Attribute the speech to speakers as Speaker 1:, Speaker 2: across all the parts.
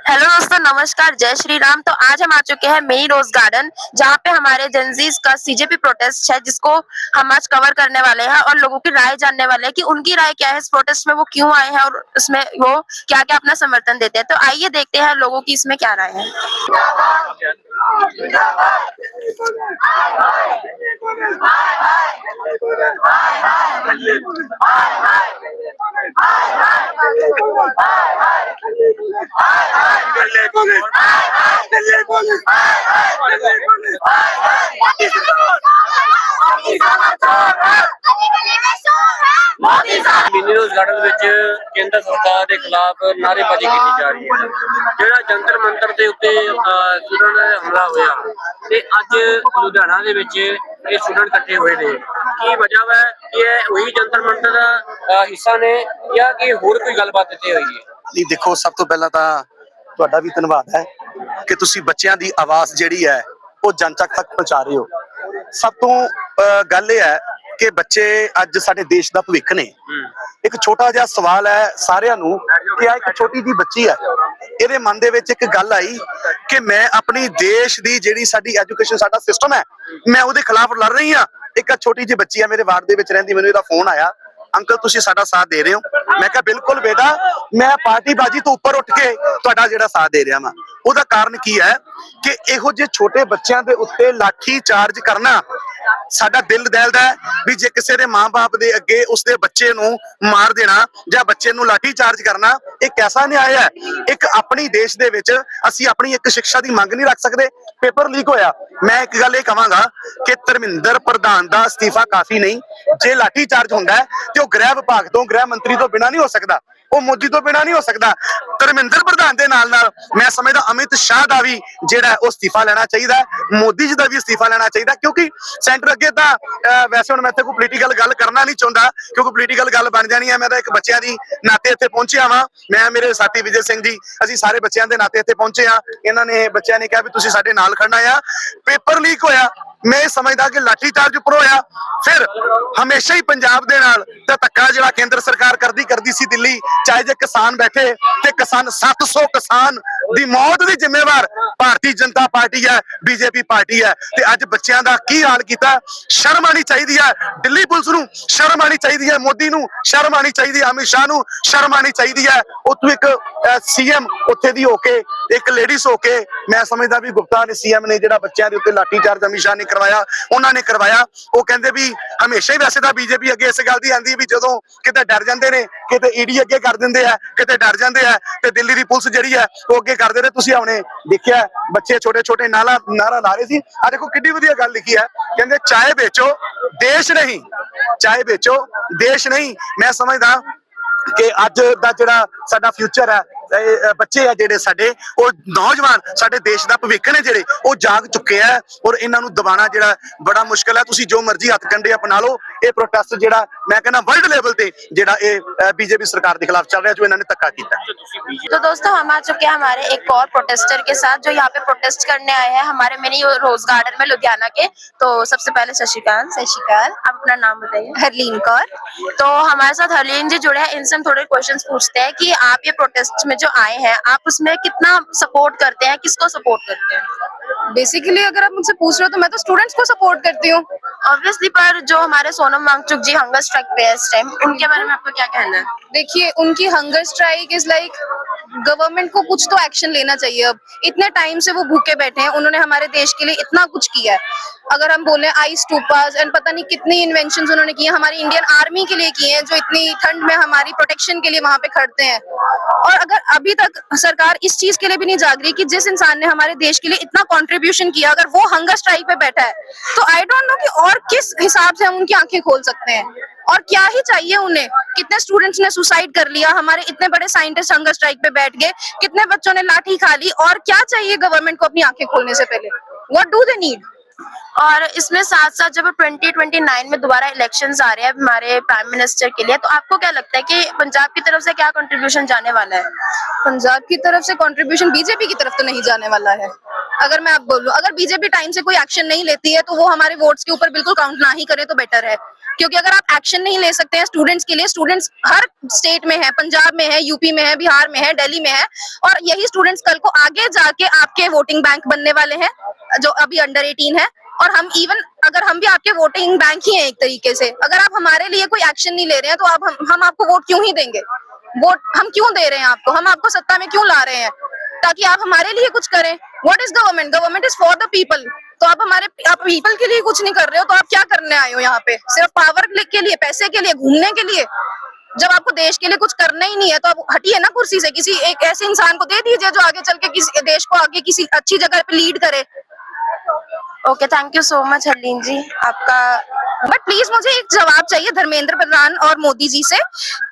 Speaker 1: Hello दोस्तों, नमस्कार, जय श्री राम। तो आज हम आ चुके हैं मिनी रोज गार्डन, जहाँ पे हमारे जेनजीज का सीजेपी प्रोटेस्ट है, जिसको हम आज कवर करने वाले हैं और लोगों की राय जानने वाले हैं कि उनकी राय क्या है इस प्रोटेस्ट में, वो क्यों आए हैं और उसमें वो क्या क्या अपना समर्थन देते हैं। तो आइए देखते हैं लोगों की इसमें क्या राय है।
Speaker 2: मिनी रोज गार्डन ਵਿੱਚ ਕੇਂਦਰ ਸਰਕਾਰ ਦੇ ਖਿਲਾਫ ਨਾਅਰੇਬਾਜ਼ੀ ਕੀਤੀ ਜਾ ਰਹੀ ਹੈ। ਜਿਹੜਾ ਜੰਤਰ ਮੰਤਰ ਦੇ ਉੱਤੇ ਸਟੂਡੈਂਟ ਦਾ ਹਮਲਾ ਹੋਇਆ ਤੇ ਅੱਜ ਲੁਧਿਆਣਾ ਦੇ ਵਿੱਚ ਇਹ ਸਟੂਡੈਂਟ ਇਕੱਠੇ ਹੋਏ ਨੇ। ਕੀ ਵਜ੍ਹਾ ਹੈ ਕਿ ਇਹ ਉਹੀ ਜੰਤਰ ਮੰਤਰ ਦਾ ਹਿੱਸਾ ਨੇ ਜਾਂ ਕਿ ਹੋਰ ਕੋਈ ਗੱਲਬਾਤ ਇੱਥੇ ਹੋਈ ਹੈ?
Speaker 3: ਨਹੀਂ ਦੇਖੋ, ਸਭ ਤੋਂ ਪਹਿਲਾਂ ਤਾਂ ਤੁਹਾਡਾ ਵੀ ਧੰਨਵਾਦ ਹੈ ਕਿ ਤੁਸੀਂ ਬੱਚਿਆਂ ਦੀ ਆਵਾਜ਼ ਜਿਹੜੀ ਹੈ ਉਹ ਜਨਤਾ ਤੱਕ ਪਹੁੰਚਾ ਰਹੇ ਹੋ। ਸਭ ਤੋਂ ਗੱਲ ਇਹ ਹੈ ਕਿ ਬੱਚੇ ਅੱਜ ਸਾਡੇ ਦੇਸ਼ ਦਾ ਭਵਿੱਖ ਨੇ। ਇੱਕ ਛੋਟਾ ਜਿਹਾ ਸਵਾਲ ਹੈ ਸਾਰਿਆਂ ਨੂੰ ਕਿ ਆ ਇੱਕ ਛੋਟੀ ਜਿਹੀ ਬੱਚੀ ਹੈ, ਇਹਦੇ ਮਨ ਦੇ ਵਿੱਚ ਇੱਕ ਗੱਲ ਆਈ ਕਿ ਮੈਂ ਆਪਣੀ ਦੇਸ਼ ਦੀ ਜਿਹੜੀ ਸਾਡੀ ਐਜੂਕੇਸ਼ਨ ਸਾਡਾ ਸਿਸਟਮ ਹੈ, ਮੈਂ ਉਹਦੇ ਖਿਲਾਫ ਲੜ ਰਹੀ ਹਾਂ। ਇੱਕ ਛੋਟੀ ਜਿਹੀ ਬੱਚੀ ਹੈ ਮੇਰੇ ਵਾਰਡ ਦੇ ਵਿੱਚ ਰਹਿੰਦੀ, ਮੈਨੂੰ ਇਹਦਾ ਫੋਨ ਆਇਆ, ਅੰਕਲ ਤੁਸੀਂ ਸਾਡਾ ਸਾਥ ਦੇ ਰਹੇ ਹੋ? ਮੈਂ ਕਿਹਾ ਬਿਲਕੁਲ ਬੇਟਾ, ਮੈਂ ਪਾਰਟੀਬਾਜ਼ੀ ਤੋਂ ਉੱਪਰ ਉੱਠ ਕੇ ਤੁਹਾਡਾ ਜਿਹੜਾ ਸਾਥ ਦੇ ਰਿਹਾ ਵਾਂ। ਉਹਦਾ ਕਾਰਨ ਕੀ ਹੈ ਕਿ ਇਹੋ ਜਿਹੇ ਛੋਟੇ ਬੱਚਿਆਂ ਦੇ ਉੱਤੇ ਲਾਠੀ ਚਾਰਜ ਕਰਨਾ ਸਾਡਾ ਦਿਲ ਦਹਿਲਦਾ ਹੈ ਵੀ ਜੇ ਕਿਸੇ ਦੇ ਮਾਂ-ਬਾਪ ਦੇ ਅੱਗੇ ਉਸਦੇ ਬੱਚੇ ਨੂੰ ਮਾਰ ਦੇਣਾ ਜਾਂ ਬੱਚੇ ਨੂੰ ਲਾਠੀ ਚਾਰਜ ਕਰਨਾ ਇਹ ਕੈਸਾ ਨਿਆਂ ਹੈ। ਇੱਕ ਆਪਣੀ ਦੇਸ਼ ਦੇ ਵਿੱਚ ਅਸੀਂ ਆਪਣੀ ਇੱਕ ਸਿੱਖਿਆ ਦੀ ਮੰਗ ਨਹੀਂ ਰੱਖ ਸਕਦੇ। ਪੇਪਰ ਲੀਕ ਹੋਇਆ, ਮੈਂ ਇੱਕ ਗੱਲ ਇਹ ਕਹਾਂਗਾ ਕਿ ਧਰਮਿੰਦਰ ਪ੍ਰਧਾਨ ਦਾ ਅਸਤੀਫਾ ਕਾਫੀ ਨਹੀਂ। ਜੇ ਲਾਠੀ ਚਾਰਜ ਹੁੰਦਾ ਹੈ ਤੇ ਉਹ ਗ੍ਰਹਿ ਵਿਭਾਗ ਤੋਂ, ਗ੍ਰਹਿ ਮੰਤਰੀ ਤੋਂ ਬਿਨਾਂ ਨਹੀਂ ਹੋ ਸਕਦਾ, ਉਹ ਮੋਦੀ ਤੋਂ ਬਿਨਾਂ ਨਹੀਂ ਹੋ ਸਕਦਾ। ਧਰਮਿੰਦਰ ਪ੍ਰਧਾਨ ਦੇ ਨਾਲ ਨਾਲ ਮੈਂ ਸਮਝਦਾ ਅਮਿਤ ਸ਼ਾਹ ਦਾ ਵੀ ਜਿਹੜਾ ਉਹ ਅਸਤੀਫਾ ਲੈਣਾ ਚਾਹੀਦਾ ਹੈ, ਮੋਦੀ ਜੀ ਦਾ ਵੀ ਅਸਤੀਫਾ ਲੈਣਾ ਚਾਹੀਦਾ। ਕਿਉਂਕਿ ਸੈਂਟਰ ਅੱਗੇ ਤਾਂ ਵੈਸੇ ਹੁਣ ਮੈਂ ਇੱਥੇ ਕੋਈ ਪੋਲੀਟੀਕਲ ਗੱਲ ਕਰਨਾ ਨਹੀਂ ਚਾਹੁੰਦਾ, ਕਿਉਂਕਿ ਪੋਲੀਟੀਕਲ ਗੱਲ ਬਣ ਜਾਣੀ ਹੈ। ਮੈਂ ਤਾਂ ਇੱਕ ਬੱਚਿਆਂ ਦੀ ਨਾਤੇ ਇੱਥੇ ਪਹੁੰਚਿਆ ਵਾਂ, ਮੈਂ ਮੇਰੇ ਸਾਥੀ ਵਿਜੇ ਸਿੰਘ ਜੀ, ਅਸੀਂ ਸਾਰੇ ਬੱਚਿਆਂ ਦੇ ਨਾਤੇ ਇੱਥੇ ਪਹੁੰਚੇ ਆ। ਇਹਨਾਂ ਨੇ ਬੱਚਿਆਂ ਨੇ ਕਿਹਾ ਵੀ ਤੁਸੀਂ ਸਾਡੇ ਨਾਲ ਖੜਨਾ ਆ। ਪੇਪਰ ਲੀਕ ਹੋਇਆ, ਮੈਂ ਇਹ ਸਮਝਦਾ ਕਿ ਲਾਠੀ ਚਾਰਜ ਉੱਪਰ ਹੋਇਆ। ਫਿਰ ਹਮੇਸ਼ਾ ਹੀ ਪੰਜਾਬ ਦੇ ਨਾਲ ਤਾਂ ਧੱਕਾ ਜਿਹੜਾ ਕੇਂਦਰ ਸਰਕਾਰ ਕਰਦੀ ਸੀ ਦਿੱਲੀ, ਚਾਹੇ ਜੇ ਕਿਸਾਨ ਬੈਠੇ ਤੇ ਕਿਸਾਨ 700 ਕਿਸਾਨ ਦੀ ਮੌਤ ਦੀ ਜ਼ਿੰਮੇਵਾਰ ਭਾਰਤੀ ਜਨਤਾ ਪਾਰਟੀ ਹੈ, ਬੀਜੇਪੀ ਪਾਰਟੀ ਹੈ। ਤੇ ਅੱਜ ਬੱਚਿਆਂ ਦਾ ਕੀ ਹਾਲ ਕੀਤਾ। ਸ਼ਰਮ ਆਣੀ ਚਾਹੀਦੀ ਹੈ ਦਿੱਲੀ ਪੁਲਿਸ ਨੂੰ, ਸ਼ਰਮ ਆਣੀ ਚਾਹੀਦੀ ਹੈ ਮੋਦੀ ਨੂੰ, ਸ਼ਰਮ ਆਣੀ ਚਾਹੀਦੀ ਹੈ ਅਮਿਤ ਸ਼ਾਹ ਨੂੰ, ਸ਼ਰਮ ਆਣੀ ਚਾਹੀਦੀ ਹੈ ਉੱਥੋਂ ਇੱਕ ਸੀਐਮ ਉੱਥੇ ਦੀ ਹੋ ਕੇ, ਇੱਕ ਲੇਡੀਜ਼ ਹੋ ਕੇ। ਮੈਂ ਸਮਝਦਾ ਵੀ ਗੁਪਤਾ ਨੇ, ਸੀਐਮ ਨੇ ਜਿਹੜਾ ਬੱਚਿਆਂ ਦੇ ਉੱਤੇ ਲਾਠੀ ਚਾਰਜ ਅਮਿਤ ਸ਼ਾਹ ਨੇ ਕਰਵਾਇਆ, ਉਹਨਾਂ ਨੇ ਕਰਵਾਇਆ। ਉਹ ਕਹਿੰਦੇ ਵੀ ਹਮੇਸ਼ਾ ਹੀ ਵੈਸੇ ਤਾਂ ਬੀਜੇਪੀ ਅੱਗੇ ਇਸ ਗੱਲ ਦੀ ਆਂਦੀ ਵੀ ਜਦੋਂ ਕਿਤੇ ਡਰ ਜਾਂਦੇ ਨੇ, ਕਿਤੇ ਈਡੀ ਅੱਗੇ ਕਰ ਦਿੰਦੇ ਆ, ਕਿਤੇ ਡਰ ਜਾਂਦੇ ਆ ਤੇ ਦਿੱਲੀ ਦੀ ਪੁਲਿਸ ਜਿਹੜੀ ਹੈ ਉਹ ਅੱਗੇ ਕਰਦੇ ਨੇ। ਤੁਸੀਂ ਆਉਣੇ ਦੇਖਿਆ ਬੱਚੇ ਛੋਟੇ ਛੋਟੇ ਨਾਰਾ ਲਾ ਰਹੇ ਸੀ। ਆ ਦੇਖੋ ਕਿੰਨੀ ਵਧੀਆ ਗੱਲ ਲਿਖੀ ਹੈ, ਕਹਿੰਦੇ ਚਾਹੇ ਵੇਚੋ ਦੇਸ਼ ਨਹੀਂ, ਚਾਹੇ ਵੇਚੋ ਦੇਸ਼ ਨਹੀਂ। ਮੈਂ ਸਮਝਦਾ ਕਿ ਅੱਜ ਦਾ ਜਿਹੜਾ ਸਾਡਾ ਫਿਊਚਰ ਹੈ, ਬੱਚੇ ਆ ਜਿਹੜੇ ਸਾਡੇ, ਉਹ ਨੌਜਵਾਨ ਸਾਡੇ ਦੇਸ਼ ਦਾ ਭਵਿੱਖ ਨੇ, ਜਿਹੜੇ ਉਹ ਜਾਗ ਚੁੱਕੇ ਆ ਔਰ ਇਹਨਾਂ ਨੂੰ ਦਬਾਣਾ ਜਿਹੜਾ ਬੜਾ ਮੁਸ਼ਕਲ ਹੈ। ਤੁਸੀਂ ਜੋ ਮਰਜ਼ੀ ਹੱਥ ਕੰਡੇ ਅਪਣਾ ਲਓ। ਇਹ ਪ੍ਰੋਟੈਸਟ ਜਿਹੜਾ ਮੈਂ ਕਹਿੰਦਾ ਵਰਲਡ ਲੈਵਲ ਤੇ ਜਿਹੜਾ ਇਹ बीजेपी सरकार के खिलाफ चल रहा है, जो इन्होंने धक्का किया।
Speaker 1: तो दोस्तों, हम आ चुके हैं हमारे एक और प्रोटेस्टर के साथ, जो यहाँ पे प्रोटेस्ट करने आए हैं हमारे मिनी रोज गार्डन में लुधियाना के। तो सबसे पहले सत श्री अकाल, आप अपना नाम बताइए।
Speaker 4: हरलीन कौर।
Speaker 1: तो हमारे साथ हरलीन जी जुड़े हैं, इनसे हम थोड़े क्वेश्चंस पूछते हैं कि आप ये प्रोटेस्ट में जो आए हैं, आप उसमें कितना सपोर्ट करते हैं, किसको सपोर्ट करते हैं?
Speaker 4: बेसिकली अगर आप मुझसे पूछ रहे हो तो मैं तो स्टूडेंट्स को सपोर्ट करती हूँ
Speaker 1: ऑब्वियसली, पर जो हमारे सोनम वांगचुक जी हंगर स्ट्राइक पे है इस टाइम, उनके बारे में आपका क्या कहना है?
Speaker 4: देखिए, उनकी hunger strike is like government को कुछ तो एक्शन लेना चाहिए। अब इतने टाइम से वो भूखे बैठे हैं, उन्होंने हमारे देश के लिए इतना कुछ किया है। अगर हम बोले आइस स्टूपास एंड पता नहीं कितनी इन्वेंशंस उन्होंने की हैं, हमारी इंडियन आर्मी के लिए की हैं, जो इतनी ठंड में हमारी प्रोटेक्शन के लिए वहां पे खड़ते हैं। और अगर अभी तक सरकार इस चीज के लिए भी नहीं जाग रही कि जिस इंसान ने हमारे देश के लिए इतना कंट्रीब्यूशन किया, अगर वो हंगर स्ट्राइक पे बैठा है, तो आई डोंट नो कि और किस हिसाब से हम उनकी आंखें खोल सकते हैं। और क्या ही चाहिए उन्हें। कितने स्टूडेंट्स ने सुसाइड कर लिया, हमारे इतने बड़े साइंटिस्ट हंगर स्ट्राइक पे बैठ गए, कितने बच्चों ने लाठी खा ली। और क्या चाहिए गवर्नमेंट को अपनी आंखें खोलने से पहले? What do they need?
Speaker 1: और इसमें साथ साथ जब 2029 में दोबारा इलेक्शंस आ रहे हैं हमारे प्राइम मिनिस्टर के लिए, तो आपको क्या लगता है कि पंजाब की तरफ से क्या कंट्रीब्यूशन जाने वाला है?
Speaker 4: पंजाब की तरफ से कंट्रीब्यूशन बीजेपी की तरफ तो नहीं जाने वाला है। अगर मैं आप बोलूं, अगर बीजेपी टाइम से कोई एक्शन नहीं लेती है तो वो हमारे वोट्स के ऊपर बिल्कुल काउंट ना ही करे तो बेटर है, क्योंकि अगर आप एक्शन नहीं ले सकते हैं स्टूडेंट्स के लिए, स्टूडेंट्स हर स्टेट में है, पंजाब में है, यूपी में है, बिहार में है, दिल्ली में है, और यही स्टूडेंट्स कल को आगे जाके आपके वोटिंग बैंक बनने वाले हैं जो अभी अंडर 18 है। और हम इवन अगर हम भी आपके वोटिंग बैंक ही हैं एक तरीके से, अगर आप हमारे लिए कोई एक्शन नहीं ले रहे हैं तो आप हम आपको वोट क्यों ही देंगे? वोट हम क्यों दे रहे हैं आपको? हम आपको सत्ता में क्यों ला रहे हैं? ताकि आप हमारे लिए कुछ करें। What is government? Government is for the people. तो आप पीपल के लिए कुछ नहीं कर रहे हो तो आप क्या करने आए हो यहाँ पे? सिर्फ पावर के लिए, पैसे के लिए, घूमने के लिए? जब आपको देश के लिए कुछ करना ही नहीं है तो आप हटिए ना कुर्सी से, किसी एक ऐसे इंसान को दे दीजिए जो आगे चल के किसी देश को आगे किसी अच्छी जगह पे लीड करे।
Speaker 1: Okay, thank you so much Harleen ji आपका।
Speaker 4: बट प्लीज मुझे एक जवाब चाहिए धर्मेंद्र प्रधान और मोदी जी से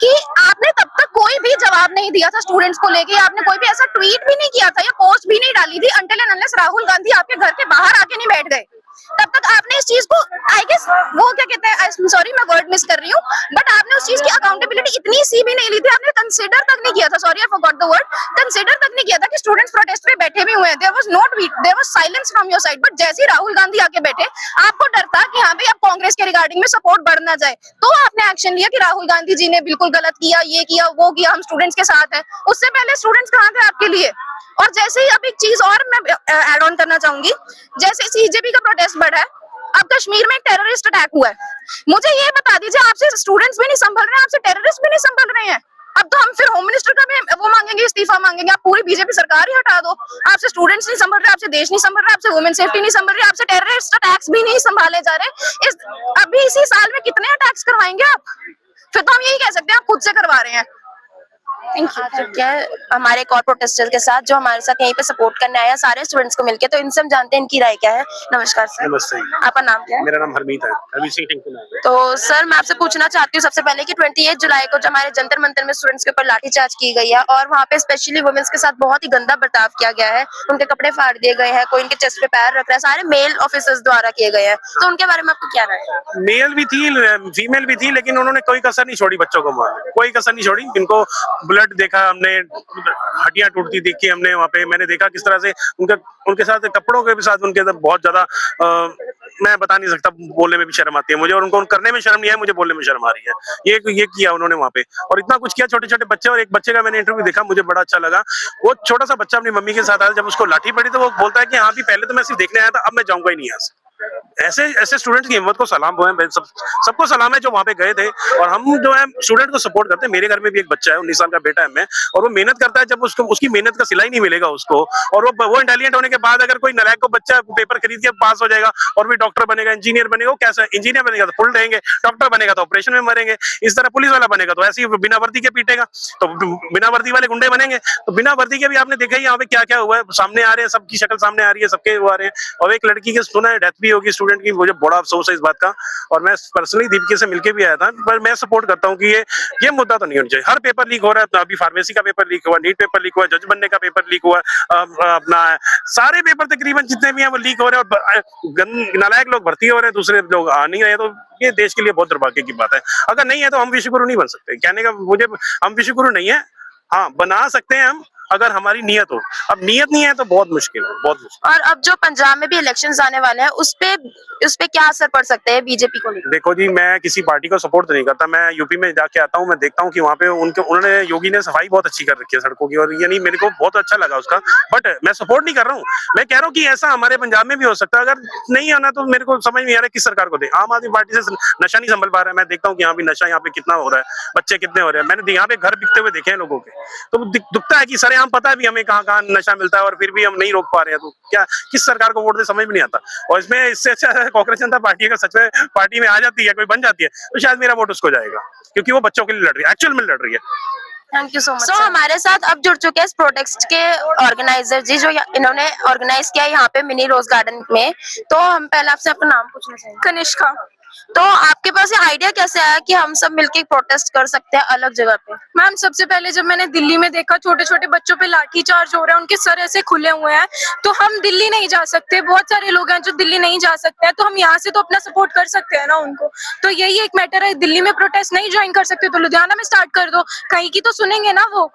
Speaker 4: कि आपने तब तक कोई भी जवाब नहीं दिया था स्टूडेंट्स को लेके, आपने कोई भी ऐसा ट्वीट भी नहीं किया था या पोस्ट भी नहीं डाली थी until and unless Rahul Gandhi आपके घर के बाहर आके नहीं बैठ गए। तब तक आपने इस चीज को, आई गेस वो क्या कहते हैं, सॉरी मैं वर्ड मिस कर रही हूँ, बट आपने उस चीज की अकाउंटेबिलिटी इतनी सी भी नहीं ली थी, आपने कंसिडर तक नहीं किया था, sorry I forgot the word, consider तक नहीं किया था कि स्टूडेंट्स प्रोटेस्ट पे बैठे भी हुए हैं। There was silence from your side. But जैसे ही राहुल गांधी आके बैठे, आपको डर था कि हाँ भाई अब कांग्रेस के रिगार्डिंग में सपोर्ट बढ़ ना जाए, तो आपने एक्शन लिया कि राहुल गांधी जी ने बिल्कुल गलत किया, ये किया, वो किया, हम स्टूडेंट्स के साथ हैं। उससे पहले स्टूडेंट्स कहाँ थे आपके लिए? और जैसे ही अब एक चीज और मैं ऐड ऑन करना चाहूंगी, जैसे सीजेपी का प्रोटेस्ट बढ़ा है, अब कश्मीर में एक टेररिस्ट अटैक हुआ है, मुझे ये बता दीजिए, आपसे स्टूडेंट्स भी नहीं संभल रहे हैं, आपसे टेररिस्ट भी नहीं संभल रहे हैं। अब तो हम फिर होम मिनिस्टर का भी वो मांगेंगे, इस्तीफा मांगेंगे, आप पूरी बीजेपी सरकार ही हटा दो। आपसे स्टूडेंट्स नहीं संभल रहे, आपसे देश नहीं संभल रहा, आपसे वुमेन सेफ्टी नहीं संभल रही, आपसे टेररिस्ट अटैक्स भी नहीं संभाले जा रहे। अभी इसी साल में कितने अटैक्स करवाएंगे आप? फिर तो हम यही कह सकते हैं आप खुद से करवा रहे हैं।
Speaker 1: क्या हमारे एक और प्रोटेस्टर के साथ जो हमारे साथ यहीं पे सपोर्ट करने आया सारे स्टूडेंट्स को मिलके, तो इनसे हम जानते हैं इनकी राय क्या है। नमस्कार सर।
Speaker 3: नमस्ते।
Speaker 1: आपका नाम क्या है?
Speaker 3: मेरा नाम हरमीत है, हरमीत सिंह टिंकू नाम है।
Speaker 1: तो सर मैं आपसे पूछना चाहती हूँ सबसे पहले कि 28 जुलाई को जो हमारे जंतर मंतर में स्टूडेंट्स के ऊपर लाठीचार्ज की गई है और वहाँ पे स्पेशली वुमेन्स के साथ बहुत ही गंदा बर्ताव किया गया है, उनके कपड़े फाड़ दिए गए हैं, कोई उनके चेस्ट पे पैर रख रहा है, सारे मेल ऑफिसर्स द्वारा किए गए हैं, तो उनके बारे में आपको क्या राय है?
Speaker 5: मेल भी थी, फीमेल भी थी, लेकिन उन्होंने कोई कसर नहीं छोड़ी बच्चों को मारने, कोई कसर नहीं छोड़ी। इनको ब्लड देखा हमने, हड्डियां टूटती देखी हमने वहाँ पे, मैंने देखा किस तरह से उनके साथ कपड़ों के भी साथ उनके साथ बहुत ज्यादा मैं बता नहीं सकता, बोलने में भी शर्म आती है मुझे, और उनको करने में शर्म नहीं है, मुझे बोलने में शर्म आ रही है। ये किया उन्होंने वहाँ पे, और इतना कुछ किया, छोटे छोटे बच्चे। और एक बच्चे का मैंने इंटरव्यू देखा, मुझे बड़ा अच्छा लगा। वो छोटा सा बच्चा अपनी मम्मी के साथ आया, जब उसको लाठी पड़ी तो वो बोलता है कि हाँ भी पहले तो मैं सिर्फ देखने आया था, अब मैं जाऊंगा ही नहीं यहाँ से। ऐसे स्टूडेंट्स की हिम्मत को सलाम है, सबको सलाम है जो वहाँ पे गए थे। और हम जो है स्टूडेंट को सपोर्ट करते हैं। मेरे घर में भी एक बच्चा है, 19 साल का बेटा है मैं, और वो मेहनत करता है, जब उसकी मेहनत का सिलाई नहीं मिलेगा उसको, और वो इंटेलिजेंट होने के बाद अगर कोई नालायक को बच्चा पेपर खरीद के पास हो जाएगा और भी डॉक्टर बनेगा, इंजीनियर बनेगा, वो कैसा इंजीनियर बनेगा तो फुल रहेंगे, डॉक्टर बनेगा तो ऑपरेशन में मरेंगे, इस तरह पुलिस वाला बनेगा तो ऐसे ही बिना वर्दी के पीटेगा, तो बिना वर्दी वाले गुंडे बनेंगे। तो बिना वर्दी के भी आपने देखा ही यहाँ पे क्या क्या हुआ है, सामने आ रहे हैं, सबकी शक्ल सामने आ रही है, सबके वो आ रहे हैं। और एक लड़की की सुना है डेथ भी होगी स्टूडेंट की, मुझे बड़ा अफसोस है इस बात का। और मैं पर्सनली दीपिका से मिलके भी आया था, पर मैं सपोर्ट करता हूँ कि ये मुद्दा तो नहीं होना चाहिए। हर पेपर लीक हो रहा है, अभी फार्मेसी का पेपर लीक हुआ, नीट पेपर लीक हुआ, जज बनने का पेपर लीक हुआ, अपना सारे पेपर तकरीबन जितने भी हैं वो लीक हो रहे हैं, और नालायक लोग भर्ती हो रहे हैं, दूसरे लोग आ नहीं रहे। तो ये देश के लिए बहुत दुर्भाग्य की बात है। अगर नहीं है तो हम विश्वगुरु नहीं बन सकते, कहने का मुझे, हम विश्वगुरु नहीं है, हाँ बना सकते हैं हम अगर हमारी नियत हो। अब नियत नहीं है तो बहुत मुश्किल है, बहुत मुश्किल।
Speaker 1: और अब जो पंजाब में भी इलेक्शंस आने वाले हैं, उस पे क्या असर पड़ सकते हैं बीजेपी को लेकर?
Speaker 5: देखो जी, मैं किसी पार्टी को सपोर्ट तो नहीं करता। मैं यूपी में जाके आता हूँ, मैं देखता हूँ कि वहाँ पे उन्होंने योगी ने सफाई बहुत अच्छी कर रखी है सड़कों की, और यानी मेरे को बहुत अच्छा लगा उसका। बट मैं सपोर्ट नहीं कर रहा हूँ, मैं कह रहा हूँ कि ऐसा हमारे पंजाब में भी हो सकता है। अगर नहीं आना तो मेरे को समझ नहीं आ रहा किस सरकार को दे। आम आदमी पार्टी से नशा नहीं संभल पा रहा है। मैं देखता हूँ कि यहाँ भी नशा यहाँ पे कितना हो रहा है, बच्चे कितने हो रहे हैं। मैंने यहाँ पे घर बिकते हुए देखे हैं लोगों के, तो दुखता है कि सरेआम पता है भी हमें कहाँ कहाँ नशा मिलता है, और फिर भी हम नहीं रोक पा रहे हैं। तो क्या किस सरकार को वोट दे, समझ में नहीं आता। और इसमें इससे अच्छा कांग्रेस जनता पार्टी अगर सच में पार्टी में आ जाती है, कोई बन जाती है, तो शायद मेरा वोट उसको जाएगा, क्योंकि वो बच्चों के लिए लड़ रही है, एक्चुअल में लड़ रही है।
Speaker 1: Thank you so much. हमारे साथ अब जुड़ चुके हैं इस प्रोटेस्ट के ऑर्गेनाइजर जी, जो इन्होंने ऑर्गेनाइज किया यहाँ पे मिनी रोज गार्डन में। तो हम पहले आपसे आपका नाम पूछना चाहेंगे।
Speaker 4: कनिष्का।
Speaker 1: तो आपके पास ये आइडिया कैसे आया कि हम सब मिलके प्रोटेस्ट कर सकते हैं अलग जगह पे?
Speaker 6: मैम सबसे पहले जब मैंने दिल्ली में देखा छोटे छोटे बच्चों पे लाठीचार्ज हो रहा है, उनके सर ऐसे खुले हुए हैं, तो हम दिल्ली नहीं जा सकते, बहुत सारे लोग हैं जो दिल्ली नहीं जा सकते हैं, तो हम यहाँ से तो अपना सपोर्ट कर सकते हैं ना उनको। तो यही एक मैटर है, दिल्ली में प्रोटेस्ट नहीं ज्वाइन कर सकते तो लुधियाना में स्टार्ट कर दो, कहीं की तो सुनेंगे ना वो।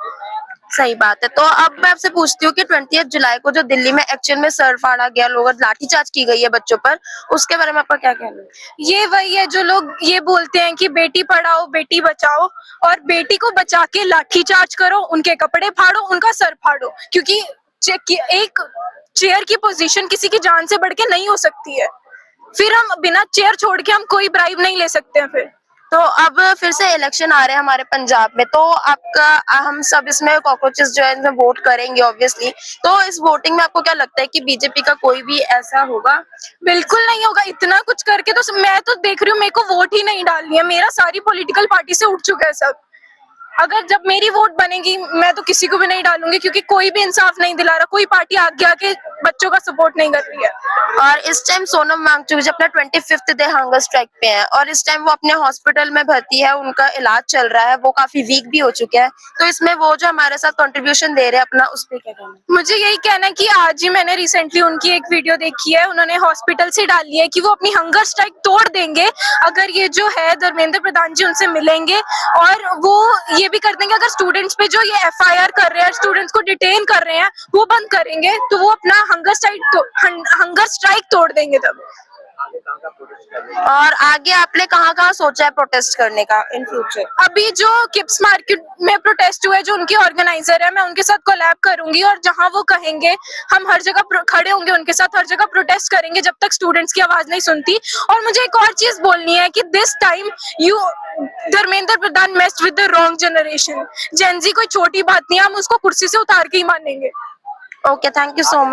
Speaker 1: सही बात है। तो अब मैं आपसे पूछती हूँ कि 20 जुलाई को जो दिल्ली में एक्चुअल में सर फाड़ा गया, लोग लाठीचार्ज की गई है बच्चों पर, उसके बारे में आपका क्या कहना है?
Speaker 6: ये वही है जो लोग ये बोलते हैं कि बेटी पढ़ाओ बेटी बचाओ, और बेटी को बचा के लाठीचार्ज करो, उनके कपड़े फाड़ो, उनका सर फाड़ो, क्योंकि एक चेयर की पोजीशन किसी की जान से बढ़ के नहीं हो सकती है। फिर हम बिना चेयर छोड़ के हम कोई ब्राइब नहीं ले सकते हैं फिर।
Speaker 1: तो अब फिर से इलेक्शन आ रहे हैं हमारे पंजाब में, तो आपका हम सब इसमें कॉकरोचेस जो है इसमें वोट करेंगे ऑब्वियसली। तो इस वोटिंग में आपको क्या लगता है कि बीजेपी का कोई भी ऐसा होगा?
Speaker 6: बिल्कुल नहीं होगा, इतना कुछ करके तो मैं तो देख रही हूँ, मेरे को वोट ही नहीं डालनी है, मेरा सारी पॉलिटिकल पार्टी से उठ चुका है सब। अगर जब मेरी वोट बनेगी मैं तो किसी को भी नहीं डालूंगी, क्योंकि कोई भी इंसाफ नहीं दिला रहा, कोई पार्टी आगे आके बच्चों का सपोर्ट नहीं कर रही है।
Speaker 1: और इस टाइम सोनम वांगचुक जी अपना 25th डे हंगर स्ट्राइक पे हैं और इस टाइम वो अपने हॉस्पिटल में भर्ती है, उनका इलाज चल रहा है, वो काफी वीक भी हो चुके हैं। तो इसमें वो जो हमारे साथ कंट्रीब्यूशन दे रहे हैं अपना, उस पे क्या कहना है?
Speaker 6: मुझे यही कहना है कि आज ही मैंने रिसेंटली उनकी एक वीडियो देखी है, उन्होंने हॉस्पिटल से डाली है कि वो अपनी हंगर स्ट्राइक तोड़ देंगे अगर ये जो है धर्मेंद्र प्रधान जी उनसे मिलेंगे, और वो ये भी कर देंगे अगर स्टूडेंट्स पे जो ये FIR कर रहे हैं, स्टूडेंट्स को डिटेन कर रहे हैं, वो बंद करेंगे तो वो अपना हंगर स्ट्राइक तोड़ देंगे तब।
Speaker 1: और आगे आपने कहाँ-कहाँ सोचा है प्रोटेस्ट करने का इन फ्यूचर?
Speaker 6: अभी जो किप्स मार्केट में प्रोटेस्ट हुआ है, जो उनके ऑर्गेनाइजर है, मैं उनके साथ कोलैब करूंगी और जहां वो कहेंगे हम हर जगह खड़े होंगे, उनके साथ हर जगह प्रोटेस्ट करेंगे जब तक स्टूडेंट्स की आवाज नहीं सुनती। और मुझे एक और चीज बोलनी है कि this time Dharmendra Pradhan messed with the wrong generation. Gen Z कोई छोटी बात नहीं है, हम उसको कुर्सी से उतार के ही मानेंगे।
Speaker 1: Okay, thank you so much.